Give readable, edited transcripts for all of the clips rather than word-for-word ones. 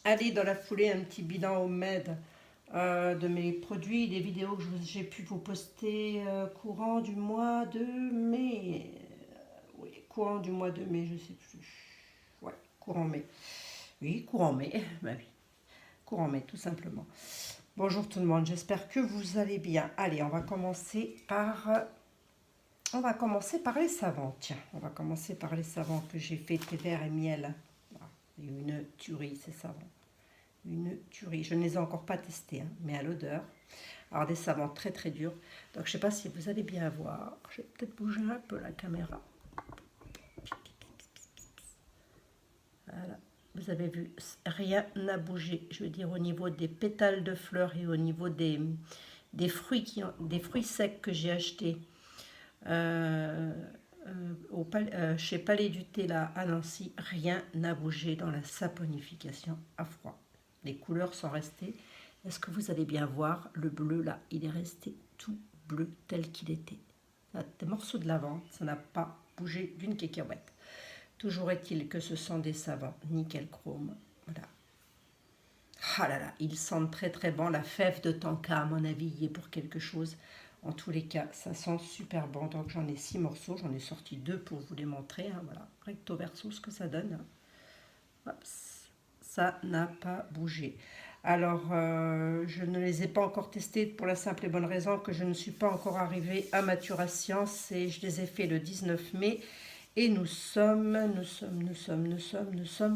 Allez, dans la foulée, un petit bilan homemade de mes produits, des vidéos que j'ai pu vous poster courant du mois de mai. Oui, courant du mois de mai, je sais plus. Ouais, courant mai. Oui, courant mai. Bah oui, courant mai, tout simplement. Bonjour tout le monde, j'espère que vous allez bien. Allez, on va commencer par les savants. Tiens, on va commencer par les savants que j'ai fait thé vert et miel. Voilà, une tuerie, ces savants. Une tuerie. Je ne les ai encore pas testés, hein, mais à l'odeur. Alors des savants très très durs. Donc je ne sais pas si vous allez bien voir. Je vais peut-être bouger un peu la caméra. Voilà. Vous avez vu, rien n'a bougé. Je veux dire au niveau des pétales de fleurs et au niveau des fruits, des fruits secs que j'ai achetés chez Palais du Thé là, à Nancy. Rien n'a bougé dans la saponification à froid. Les couleurs sont restées. Est-ce que vous allez bien voir le bleu là? Il est resté tout bleu tel qu'il était. Des morceaux de lavande, ça n'a pas bougé d'une cacahuète. Toujours est-il que ce sont des savants nickel chrome. Voilà. Ah là là, ils sentent très très bon. La fève de tonka, à mon avis, y est pour quelque chose. En tous les cas, ça sent super bon. Donc j'en ai 6 morceaux. J'en ai sorti 2 pour vous les montrer. Hein, voilà, recto verso, ce que ça donne. Hop, ça n'a pas bougé. Alors, je ne les ai pas encore testés pour la simple et bonne raison que je ne suis pas encore arrivée à maturation. Je les ai fait le 19 mai et nous sommes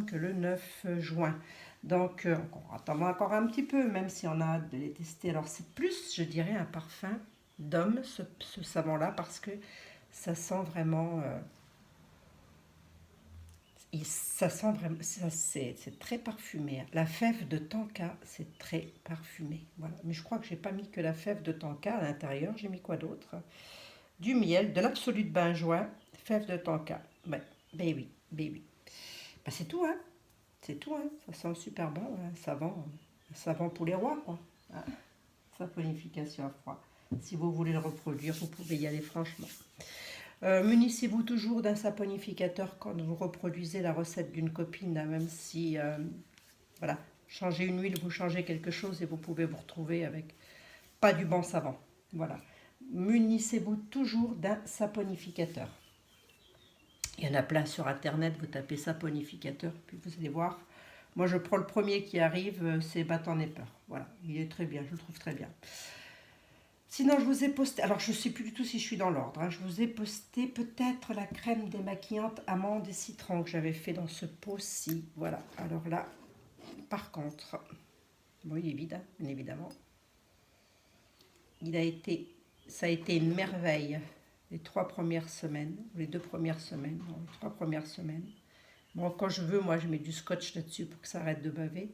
que le 9 juin. Donc, on attend encore un petit peu, même si on a hâte de les tester. Alors, c'est plus, je dirais, un parfum d'homme, ce savon-là, parce que ça sent vraiment... ça sent vraiment, c'est très parfumé. La fève de tonka, c'est très parfumé. Voilà. Mais je crois que j'ai pas mis que la fève de tonka à l'intérieur. J'ai mis quoi d'autre? Du miel, de l'absolu de benjoin, fève de tonka. Ouais, baby, baby. Bah, c'est tout, hein. C'est tout, hein. Ça sent super bon, hein. Un savon pour les rois, quoi. Hein. Saponification à froid. Si vous voulez le reproduire, vous pouvez y aller franchement. Munissez-vous toujours d'un saponificateur quand vous reproduisez la recette d'une copine, hein, même si, voilà, changez une huile, vous changez quelque chose et vous pouvez vous retrouver avec pas du bon savon. Voilà. Munissez-vous toujours d'un saponificateur. Il y en a plein sur internet, vous tapez saponificateur, puis vous allez voir. Moi, je prends le premier qui arrive, c'est Bath and Nipper. Voilà, il est très bien, je le trouve très bien. Sinon, je vous ai posté, alors je ne sais plus du tout si je suis dans l'ordre, hein, je vous ai posté peut-être la crème démaquillante amande et citron que j'avais fait dans ce pot-ci. Voilà, alors là, par contre, bon, il est vide, hein, bien évidemment. Ça a été une merveille les 3 premières semaines, ou les 2 premières semaines, non, les 3 premières semaines. Bon, quand je veux, moi, je mets du scotch là-dessus pour que ça arrête de baver.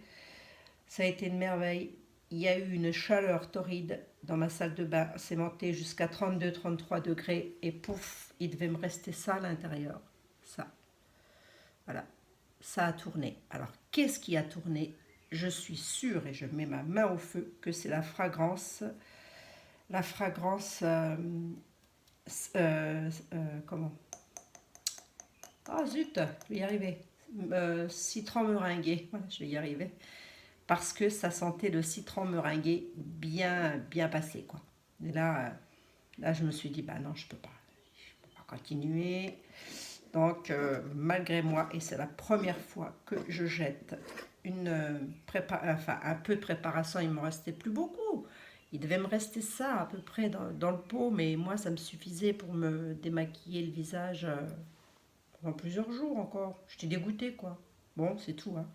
Ça a été une merveille. Il y a eu une chaleur torride dans ma salle de bain. C'est monté jusqu'à 32-33 degrés. Et pouf, il devait me rester ça à l'intérieur. Ça. Voilà. Ça a tourné. Alors, qu'est-ce qui a tourné? Je suis sûre, et je mets ma main au feu, que c'est la fragrance. La fragrance... comment? Ah zut, je vais y arriver. Citron meringué. Voilà, je vais y arriver. Parce que ça sentait le citron meringué bien, bien passé, quoi. Et là, je me suis dit, bah non, je peux pas continuer. Donc, malgré moi, et c'est la première fois que je jette un peu de préparation, il ne me restait plus beaucoup. Il devait me rester ça à peu près dans le pot, mais moi, ça me suffisait pour me démaquiller le visage pendant plusieurs jours encore. J'étais dégoûtée, quoi. Bon, c'est tout, hein.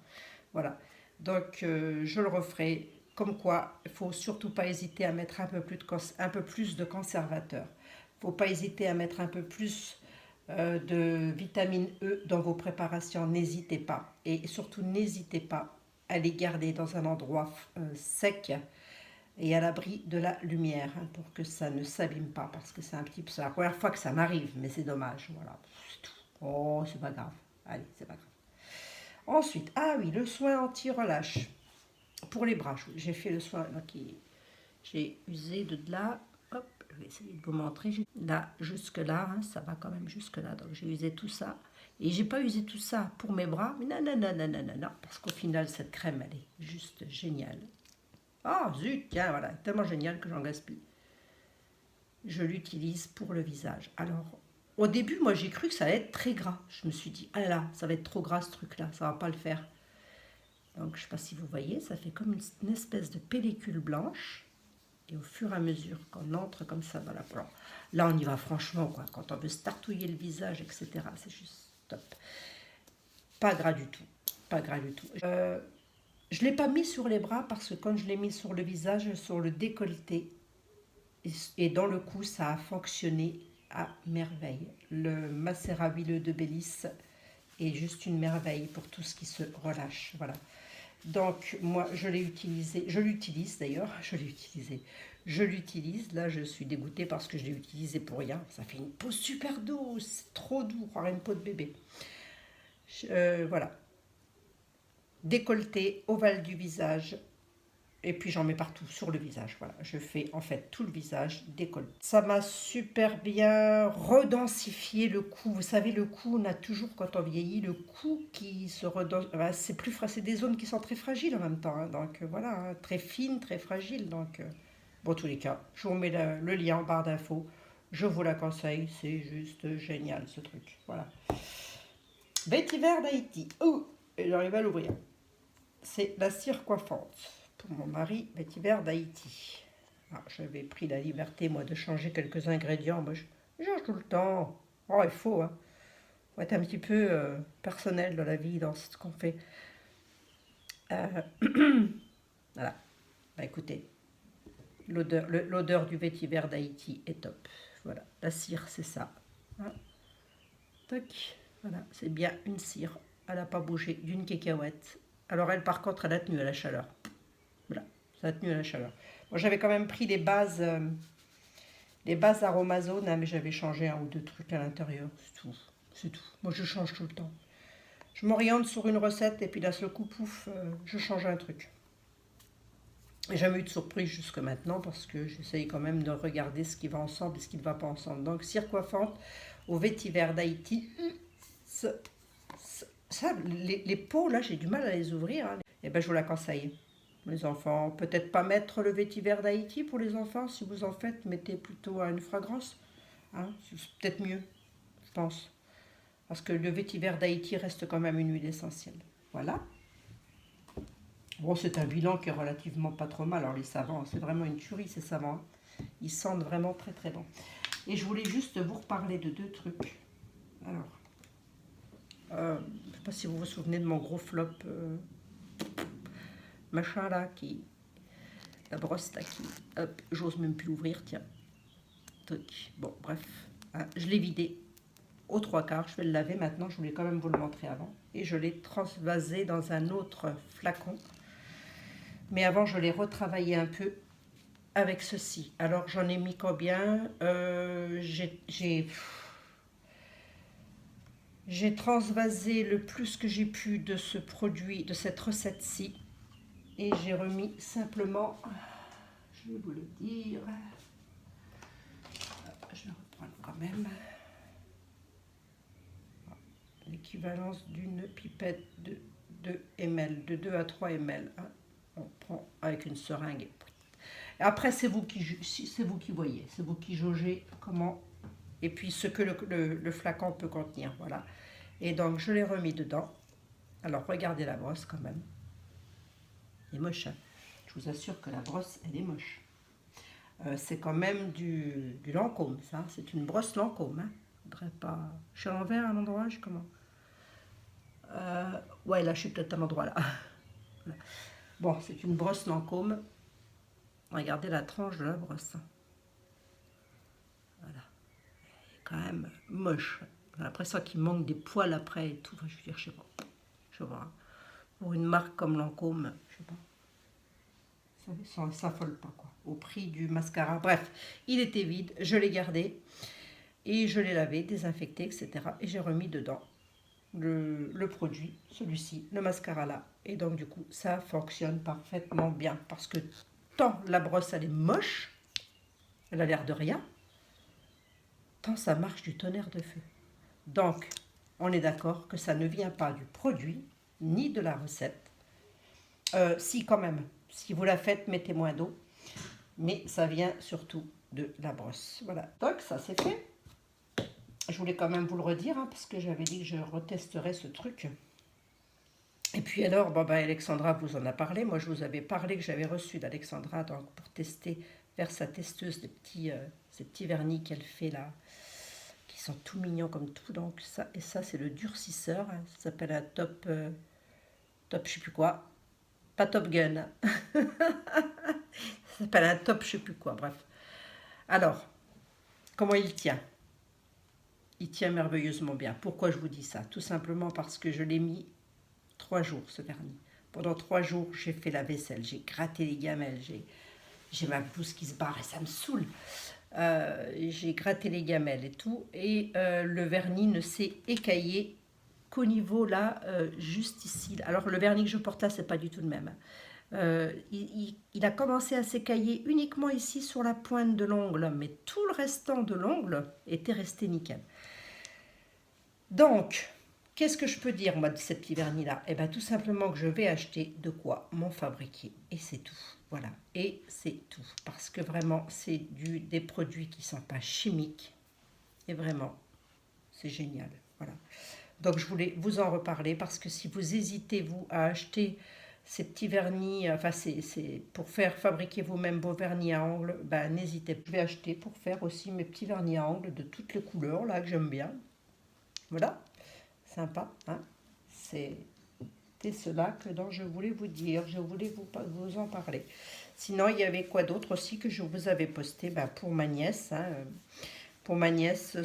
Voilà. Donc, je le referai. Comme quoi, il ne faut surtout pas hésiter à mettre un peu plus de conservateur. Il ne faut pas hésiter à mettre un peu plus de vitamine E dans vos préparations. N'hésitez pas. Et surtout, n'hésitez pas à les garder dans un endroit sec et à l'abri de la lumière, hein, pour que ça ne s'abîme pas. Parce que c'est la première fois que ça m'arrive, mais c'est dommage. Voilà, c'est tout. Oh, c'est pas grave. Allez, c'est pas grave. Ensuite, ah oui, le soin anti-relâche pour les bras. J'ai fait le soin, donc j'ai usé de là, hop, je vais essayer de vous montrer. Là, jusque là, hein, ça va quand même jusque là. Donc j'ai usé tout ça. Et j'ai pas usé tout ça pour mes bras, mais non, non, non, non, non, non, non, parce qu'au final, cette crème, elle est juste géniale. Ah, zut, tiens, voilà, tellement géniale que j'en gaspille. Je l'utilise pour le visage. Alors, au début, moi, j'ai cru que ça allait être très gras. Je me suis dit, ah là là, ça va être trop gras ce truc-là, ça va pas le faire. Donc, je sais pas si vous voyez, ça fait comme une espèce de pellicule blanche. Et au fur et à mesure qu'on entre comme ça dans la plante, là, on y va franchement, quoi. Quand on veut se tartouiller le visage, etc., c'est juste top. Pas gras du tout. Pas gras du tout. Je ne l'ai pas mis sur les bras parce que quand je l'ai mis sur le visage, sur le décolleté, et dans le cou, ça a fonctionné à merveille. Le macérat huileux de Bélis est juste une merveille pour tout ce qui se relâche. Voilà. Donc, moi, je l'ai utilisé. Je l'utilise d'ailleurs. Je l'ai utilisé. Je l'utilise. Là, je suis dégoûtée parce que je l'ai utilisé pour rien. Ça fait une peau super douce. Trop doux. Croire une peau de bébé. Voilà. Décolleté, ovale du visage. Et puis j'en mets partout sur le visage. Voilà, je fais en fait tout le visage décolleté. Ça m'a super bien redensifié le cou. Vous savez, le cou, on a toujours, quand on vieillit, le cou qui se redense. C'est plus c'est des zones qui sont très fragiles en même temps. Hein. Donc voilà, hein, très fines, très fragiles. Donc, bon, en tous les cas, je vous mets le lien en barre d'infos. Je vous la conseille, c'est juste génial ce truc. Voilà. Vétiver d'Haïti. Oh, et j'arrive à l'ouvrir. C'est la cire coiffante. Pour mon mari, Vétiver d'Haïti. Ah, j'avais pris la liberté, moi, de changer quelques ingrédients. Moi, je change tout le temps. Oh, il faut, hein. Faut être un petit peu personnel dans la vie, dans ce qu'on fait. Euh, voilà. Bah, écoutez, l'odeur du vétiver d'Haïti est top. Voilà, la cire, c'est ça. Hein. Tac. Voilà, c'est bien une cire. Elle n'a pas bougé d'une cacahuète. Alors elle, par contre, elle a tenu à la chaleur. Voilà, ça a tenu à la chaleur. Moi, j'avais quand même pris les bases aromazones, hein, mais j'avais changé un ou deux trucs à l'intérieur. C'est tout. C'est tout. Moi, je change tout le temps. Je m'oriente sur une recette et puis d'un seul coup, pouf, je change un truc. J'ai jamais eu de surprise jusque maintenant parce que j'essaye quand même de regarder ce qui va ensemble et ce qui ne va pas ensemble. Donc, cire coiffante au vétiver d'Haïti. Ça, les peaux, là, j'ai du mal à les ouvrir. Hein. Et ben, je vous la conseille. Les enfants, peut-être pas mettre le vétiver d'Haïti pour les enfants. Si vous en faites, mettez plutôt une fragrance. Hein, c'est peut-être mieux, je pense. Parce que le vétiver d'Haïti reste quand même une huile essentielle. Voilà. Bon, c'est un bilan qui est relativement pas trop mal. Alors les savants, c'est vraiment une tuerie ces savants. Ils sentent vraiment très très bon. Et je voulais juste vous reparler de deux trucs. Alors, je ne sais pas si vous vous souvenez de mon gros flop machin là qui... La brosse là qui... Hop, j'ose même plus l'ouvrir, tiens. Truc. Bon, bref. Hein, je l'ai vidé aux trois quarts. Je vais le laver maintenant. Je voulais quand même vous le montrer avant. Et je l'ai transvasé dans un autre flacon. Mais avant, je l'ai retravaillé un peu avec ceci. Alors, j'en ai mis combien j'ai transvasé le plus que j'ai pu de ce produit, de cette recette-ci. Et j'ai remis simplement, je vais vous le dire, je vais reprendre quand même, l'équivalence d'une pipette de 2 ml, de 2 à 3 ml. Hein. On prend avec une seringue. Et après, c'est vous qui voyez, c'est vous qui jaugez comment, et puis ce que le flacon peut contenir. Voilà. Et donc, je l'ai remis dedans. Alors, regardez la brosse quand même. Elle est moche. Hein. Je vous assure que la brosse, elle est moche. C'est quand même du Lancôme, ça. C'est une brosse Lancôme. Hein. Faudrait pas... Je suis à l'envers à l'endroit, je comment ouais, là, je suis peut-être à l'endroit là. Voilà. Bon, c'est une brosse Lancôme. Regardez la tranche de la brosse. Voilà. Elle est quand même moche. J'ai l'impression qu'il manque des poils après et tout. Enfin, je veux dire, je sais pas. Je sais pas. Pour une marque comme Lancôme, je sais pas. Ça ne s'affole pas, quoi. Au prix du mascara. Bref, il était vide. Je l'ai gardé. Et je l'ai lavé, désinfecté, etc. Et j'ai remis dedans le produit, celui-ci, le mascara là. Et donc, du coup, ça fonctionne parfaitement bien. Parce que tant la brosse, elle est moche, elle a l'air de rien, tant ça marche du tonnerre de feu. Donc, On est d'accord que ça ne vient pas du produit, ni de la recette. Si, quand même, si vous la faites, mettez moins d'eau. Mais ça vient surtout de la brosse. Voilà, donc ça c'est fait. Je voulais quand même vous le redire, hein, parce que j'avais dit que je retesterais ce truc. Et puis alors, bon, Alexandra vous en a parlé. Moi, je vous avais parlé que j'avais reçu d'Alexandra pour tester, vers sa testeuse, ces petits vernis qu'elle fait là, qui sont tout mignons comme tout. Donc ça, et ça, c'est le durcisseur. Hein, ça s'appelle un top, je sais plus quoi. Pas Top Gun. Ça s'appelle un top, je sais plus quoi. Bref. Alors, comment il tient? Il tient merveilleusement bien. Pourquoi je vous dis ça? Tout simplement parce que je l'ai mis 3 jours, ce vernis. Pendant 3 jours, j'ai fait la vaisselle, j'ai gratté les gamelles, j'ai ma blouse qui se barre et ça me saoule. J'ai gratté les gamelles et tout, et le vernis ne s'est écaillé qu'au niveau là, juste ici. Alors le vernis que je porte là, c'est pas du tout le même. Il a commencé à s'écailler uniquement ici sur la pointe de l'ongle, mais tout le restant de l'ongle était resté nickel. Donc, qu'est-ce que je peux dire, moi, de ces petits vernis-là? Eh bien, tout simplement que je vais acheter de quoi m'en fabriquer. Et c'est tout. Voilà. Et c'est tout. Parce que vraiment, c'est des produits qui ne sont pas chimiques. Et vraiment, c'est génial. Voilà. Donc, je voulais vous en reparler parce que si vous hésitez, vous, à acheter ces petits vernis, enfin, c'est pour faire fabriquer vous-même vos vernis à ongles, ben, n'hésitez pas. Je vais acheter pour faire aussi mes petits vernis à ongles de toutes les couleurs, là, que j'aime bien. Voilà. Sympa, hein? C'était cela dont je voulais vous dire, je voulais vous en parler. Sinon, il y avait quoi d'autre aussi que je vous avais posté pour ma nièce. Hein, pour ma nièce,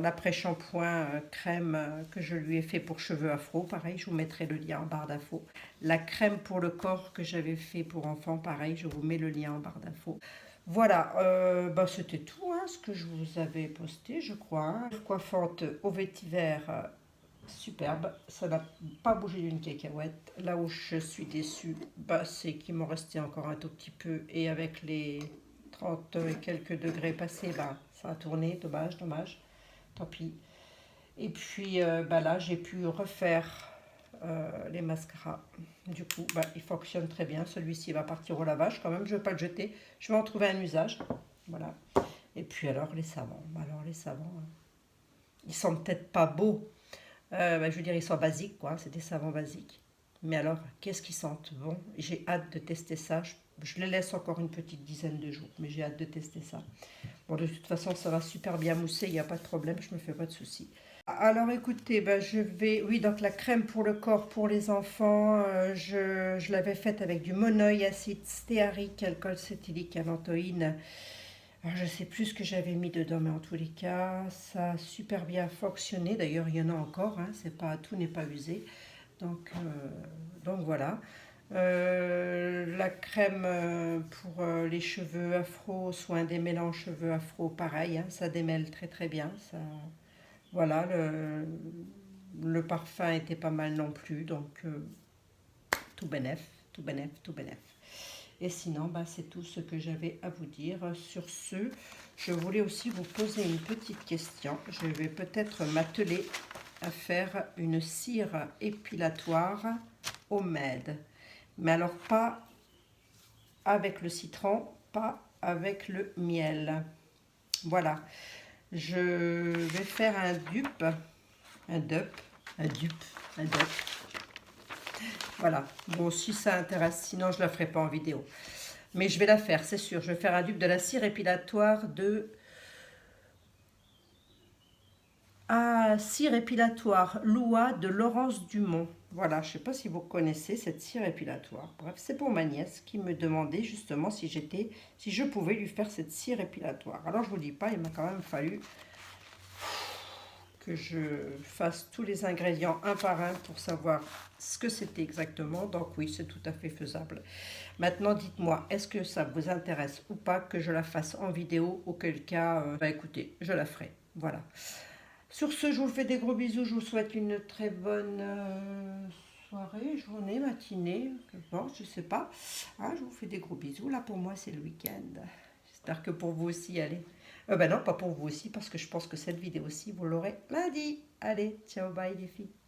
l'après-shampoing crème que je lui ai fait pour cheveux afro, pareil, je vous mettrai le lien en barre d'infos. La crème pour le corps que j'avais fait pour enfants, pareil, je vous mets le lien en barre d'infos. Voilà, c'était tout ce que je vous avais posté, je crois. Hein. Coiffante au vétiver superbe, ça n'a pas bougé d'une cacahuète. Là où je suis déçue, c'est qu'il m'en restait encore un tout petit peu. Et avec les 30 et quelques degrés passés, ça a tourné. Dommage, dommage. Tant pis. Et puis là, j'ai pu refaire les mascaras. Du coup, il fonctionne très bien. Celui-ci va partir au lavage quand même. Je ne vais pas le jeter. Je vais en trouver un usage. Voilà. Et puis alors, les savons. Alors, les savons, ils sont peut-être pas beaux. Je veux dire, ils sont basiques, quoi. C'est des savons basiques. Mais alors, qu'est-ce qu'ils sentent bon? J'ai hâte de tester ça. Je les laisse encore une petite dizaine de jours, mais j'ai hâte de tester ça. Bon, de toute façon, ça va super bien mousser, il n'y a pas de problème, je ne me fais pas de soucis. Alors écoutez, je vais... Oui, donc la crème pour le corps pour les enfants, je l'avais faite avec du monoï, acide stéarique, alcool cétylique, allantoïne. Alors, je ne sais plus ce que j'avais mis dedans, mais en tous les cas, ça a super bien fonctionné. D'ailleurs, il y en a encore, hein, tout n'est pas usé. Donc voilà. La crème pour les cheveux afro, soin des mélanges cheveux afro, pareil, hein, ça démêle très très bien. Ça, voilà, le parfum était pas mal non plus, donc tout bénef, tout bénef, tout bénef. Et sinon, c'est tout ce que j'avais à vous dire. Sur ce, je voulais aussi vous poser une petite question. Je vais peut-être m'atteler à faire une cire épilatoire homemade. Mais alors pas avec le citron, pas avec le miel. Voilà. Je vais faire un dupe. Voilà. Bon, si ça intéresse, sinon je ne la ferai pas en vidéo. Mais je vais la faire, c'est sûr. Je vais faire un dupe de la cire épilatoire de... cire épilatoire Loua de Laurence Dumont. Voilà, je ne sais pas si vous connaissez cette cire épilatoire. Bref, c'est pour ma nièce qui me demandait justement si je pouvais lui faire cette cire épilatoire. Alors, je vous dis pas, il m'a quand même fallu que je fasse tous les ingrédients un par un pour savoir ce que c'était exactement. Donc oui, c'est tout à fait faisable. Maintenant, dites-moi, est-ce que ça vous intéresse ou pas que je la fasse en vidéo? Auquel cas, écoutez, je la ferai. Voilà. Sur ce, je vous fais des gros bisous. Je vous souhaite une très bonne soirée, journée, matinée. Bon, je sais pas. Je vous fais des gros bisous. Là, pour moi, c'est le week-end. J'espère que pour vous aussi, allez. Non, pas pour vous aussi, parce que je pense que cette vidéo aussi, vous l'aurez lundi. Allez, ciao, bye les filles.